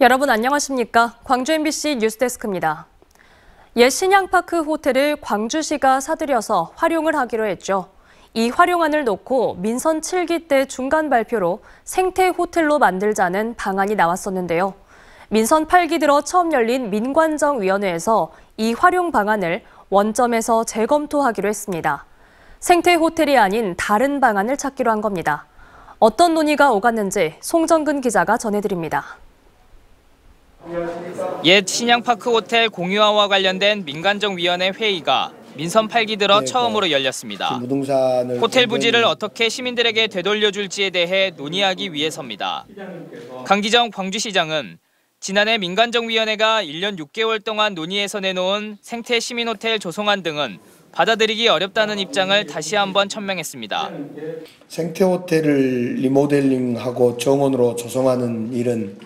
여러분 안녕하십니까? 광주 MBC 뉴스데스크입니다. 옛 신양파크 호텔을 광주시가 사들여서 활용을 하기로 했죠. 이 활용안을 놓고 민선 7기 때 중간 발표로 생태 호텔로 만들자는 방안이 나왔었는데요. 민선 8기 들어 처음 열린 민관정위원회에서 이 활용 방안을 원점에서 재검토하기로 했습니다. 생태 호텔이 아닌 다른 방안을 찾기로 한 겁니다. 어떤 논의가 오갔는지 송정근 기자가 전해드립니다. 옛 신양파크 호텔 공유화와 관련된 민관정위원회 회의가 민선 8기 들어 처음으로 열렸습니다. 호텔 부지를 어떻게 시민들에게 되돌려줄지에 대해 논의하기 위해서입니다. 강기정 광주시장은 지난해 민관정위원회가 1년 6개월 동안 논의해서 내놓은 생태 시민호텔 조성안 등은 받아들이기 어렵다는 입장을 다시 한번 천명했습니다. 생태 호텔을 리모델링하고 정원으로 조성하는 일은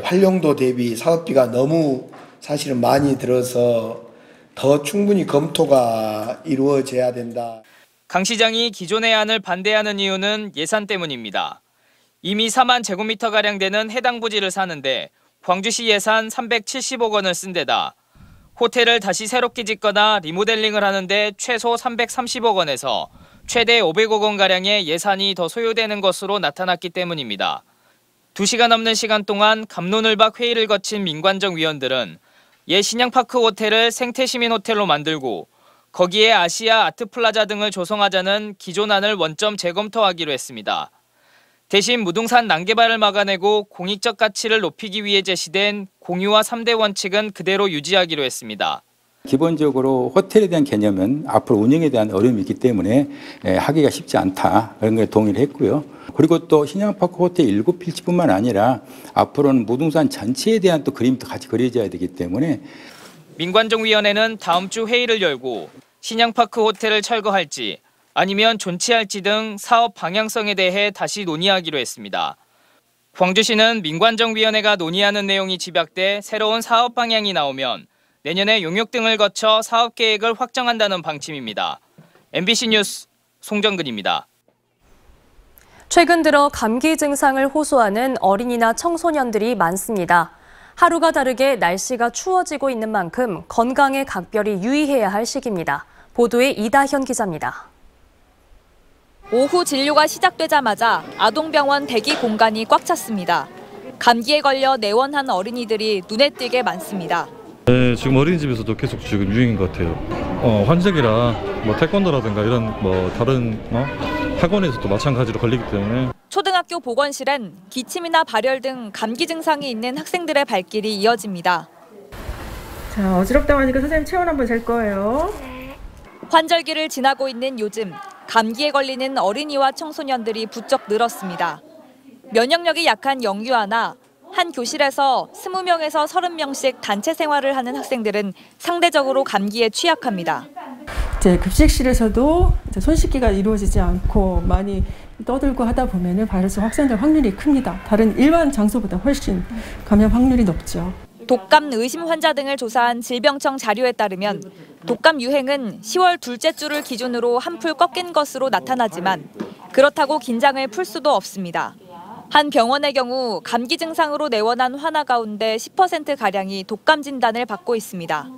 활용도 대비 사업비가 너무 사실은 많이 들어서 더 충분히 검토가 이루어져야 된다. 강 시장이 기존의 안을 반대하는 이유는 예산 때문입니다. 이미 4만 제곱미터가량 되는 해당 부지를 사는데 광주시 예산 370억 원을 쓴 데다 호텔을 다시 새롭게 짓거나 리모델링을 하는데 최소 330억 원에서 최대 500억 원가량의 예산이 더 소요되는 것으로 나타났기 때문입니다. 2시간 넘는 시간 동안 갑론을박 회의를 거친 민관정위원들은 옛 신양파크 호텔을 생태시민호텔로 만들고 거기에 아시아 아트플라자 등을 조성하자는 기존안을 원점 재검토하기로 했습니다. 대신 무등산 난개발을 막아내고 공익적 가치를 높이기 위해 제시된 공유화 3대 원칙은 그대로 유지하기로 했습니다. 기본적으로 호텔에 대한 개념은 앞으로 운영에 대한 어려움이 있기 때문에 하기가 쉽지 않다. 그런 걸 동의를 했고요. 그리고 또 신양파크 호텔 7필지뿐만 아니라 앞으로는 무등산 전체에 대한 또 그림도 같이 그려져야 되기 때문에 민관정위원회는 다음 주 회의를 열고 신양파크 호텔을 철거할지 아니면 존치할지 등 사업 방향성에 대해 다시 논의하기로 했습니다. 광주시는 민관정위원회가 논의하는 내용이 집약돼 새로운 사업 방향이 나오면 내년에 용역 등을 거쳐 사업 계획을 확정한다는 방침입니다. MBC 뉴스 송정근입니다. 최근 들어 감기 증상을 호소하는 어린이나 청소년들이 많습니다. 하루가 다르게 날씨가 추워지고 있는 만큼 건강에 각별히 유의해야 할 시기입니다. 보도에 이다현 기자입니다. 오후 진료가 시작되자마자 아동병원 대기 공간이 꽉 찼습니다. 감기에 걸려 내원한 어린이들이 눈에 띄게 많습니다. 네, 지금 어린이집에서도 계속 지금 유행인 것 같아요. 환절기라 태권도라든가 이런 다른 학원에서도 마찬가지로 걸리기 때문에. 초등학교 보건실엔 기침이나 발열 등 감기 증상이 있는 학생들의 발길이 이어집니다. 자, 어지럽다고 하니까 선생님 체온 한번 잴 거예요. 환절기를 지나고 있는 요즘 감기에 걸리는 어린이와 청소년들이 부쩍 늘었습니다. 면역력이 약한 영유아나 한 교실에서 20명에서 30명씩 단체 생활을 하는 학생들은 상대적으로 감기에 취약합니다. 이제 급식실에서도 손 씻기가 이루어지지 않고 많이 떠들고 하다 보면 바이러스 확산될 확률이 큽니다. 다른 일반 장소보다 훨씬 감염 확률이 높죠. 독감 의심 환자 등을 조사한 질병청 자료에 따르면 독감 유행은 10월 둘째 주를 기준으로 한풀 꺾인 것으로 나타나지만 그렇다고 긴장을 풀 수도 없습니다. 한 병원의 경우 감기 증상으로 내원한 환아 가운데 10%가량이 독감 진단을 받고 있습니다.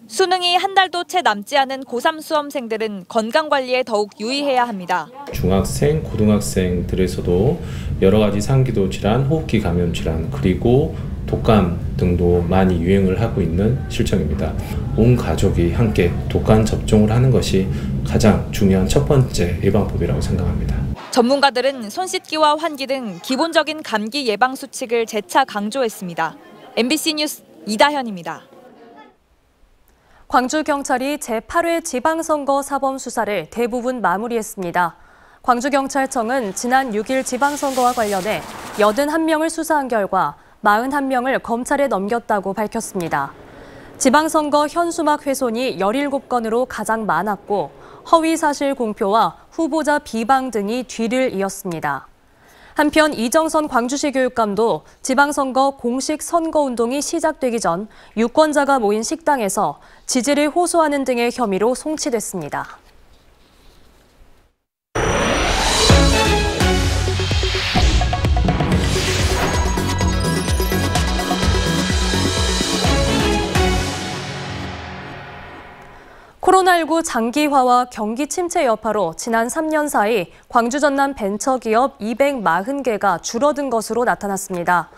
수능이 한 달도 채 남지 않은 고3 수험생들은 건강관리에 더욱 유의해야 합니다. 중학생, 고등학생들에서도 여러 가지 상기도 질환, 호흡기 감염 질환, 그리고 독감 등도 많이 유행을 하고 있는 실정입니다. 온 가족이 함께 독감 접종을 하는 것이 가장 중요한 첫 번째 예방법이라고 생각합니다. 전문가들은 손 씻기와 환기 등 기본적인 감기 예방 수칙을 재차 강조했습니다. MBC 뉴스 이다현입니다. 광주경찰이 제8회 지방선거 사범 수사를 대부분 마무리했습니다. 광주경찰청은 지난 6일 지방선거와 관련해 81명을 수사한 결과 41명을 검찰에 넘겼다고 밝혔습니다. 지방선거 현수막 훼손이 17건으로 가장 많았고 허위사실 공표와 후보자 비방 등이 뒤를 이었습니다. 한편 이정선 광주시 교육감도 지방선거 공식 선거운동이 시작되기 전 유권자가 모인 식당에서 지지를 호소하는 등의 혐의로 송치됐습니다. 코로나19 장기화와 경기 침체 여파로 지난 3년 사이 광주 전남 벤처기업 240개가 줄어든 것으로 나타났습니다.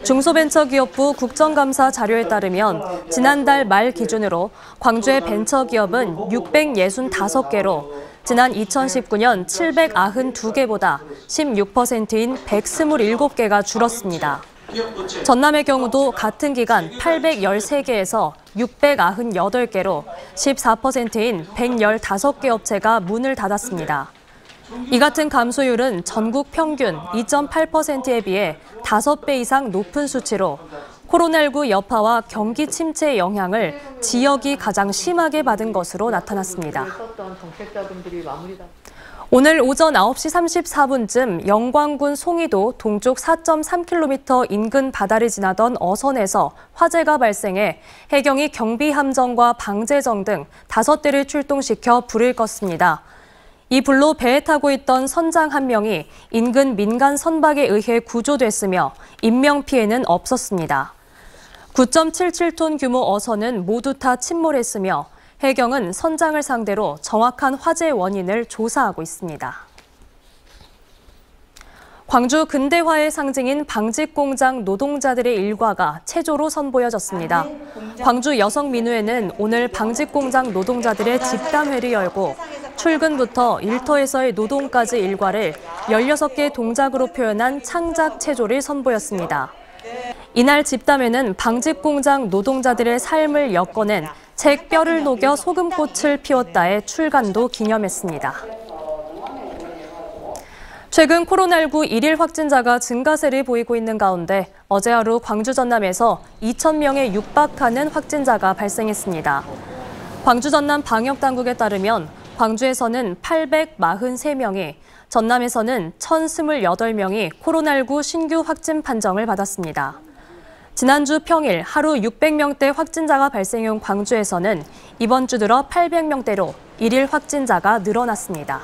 중소벤처기업부 국정감사 자료에 따르면 지난달 말 기준으로 광주의 벤처기업은 665개로 지난 2019년 792개보다 16%인 127개가 줄었습니다. 전남의 경우도 같은 기간 813개에서 698개로 14%인 115개 업체가 문을 닫았습니다. 이 같은 감소율은 전국 평균 2.8%에 비해 5배 이상 높은 수치로 코로나19 여파와 경기 침체의 영향을 지역이 가장 심하게 받은 것으로 나타났습니다. 오늘 오전 9시 34분쯤 영광군 송이도 동쪽 4.3km 인근 바다를 지나던 어선에서 화재가 발생해 해경이 경비함정과 방제정 등 5대를 출동시켜 불을 껐습니다. 이 불로 배에 타고 있던 선장 1명이 인근 민간 선박에 의해 구조됐으며 인명피해는 없었습니다. 9.77톤 규모 어선은 모두 타 침몰했으며 해경은 선장을 상대로 정확한 화재 원인을 조사하고 있습니다. 광주 근대화의 상징인 방직공장 노동자들의 일과가 체조로 선보여졌습니다. 광주 여성민우회는 오늘 방직공장 노동자들의 집담회를 열고 출근부터 일터에서의 노동까지 일과를 16개 동작으로 표현한 창작 체조를 선보였습니다. 이날 집담회는 방직공장 노동자들의 삶을 엮어낸 책 뼈를 녹여 소금꽃을 피웠다의 출간도 기념했습니다. 최근 코로나19 일일 확진자가 증가세를 보이고 있는 가운데 어제 하루 광주 전남에서 2,000명에 육박하는 확진자가 발생했습니다. 광주 전남 방역당국에 따르면 광주에서는 843명이, 전남에서는 1,028명이 코로나19 신규 확진 판정을 받았습니다. 지난주 평일 하루 600명대 확진자가 발생한 광주에서는 이번 주 들어 800명대로 일일 확진자가 늘어났습니다.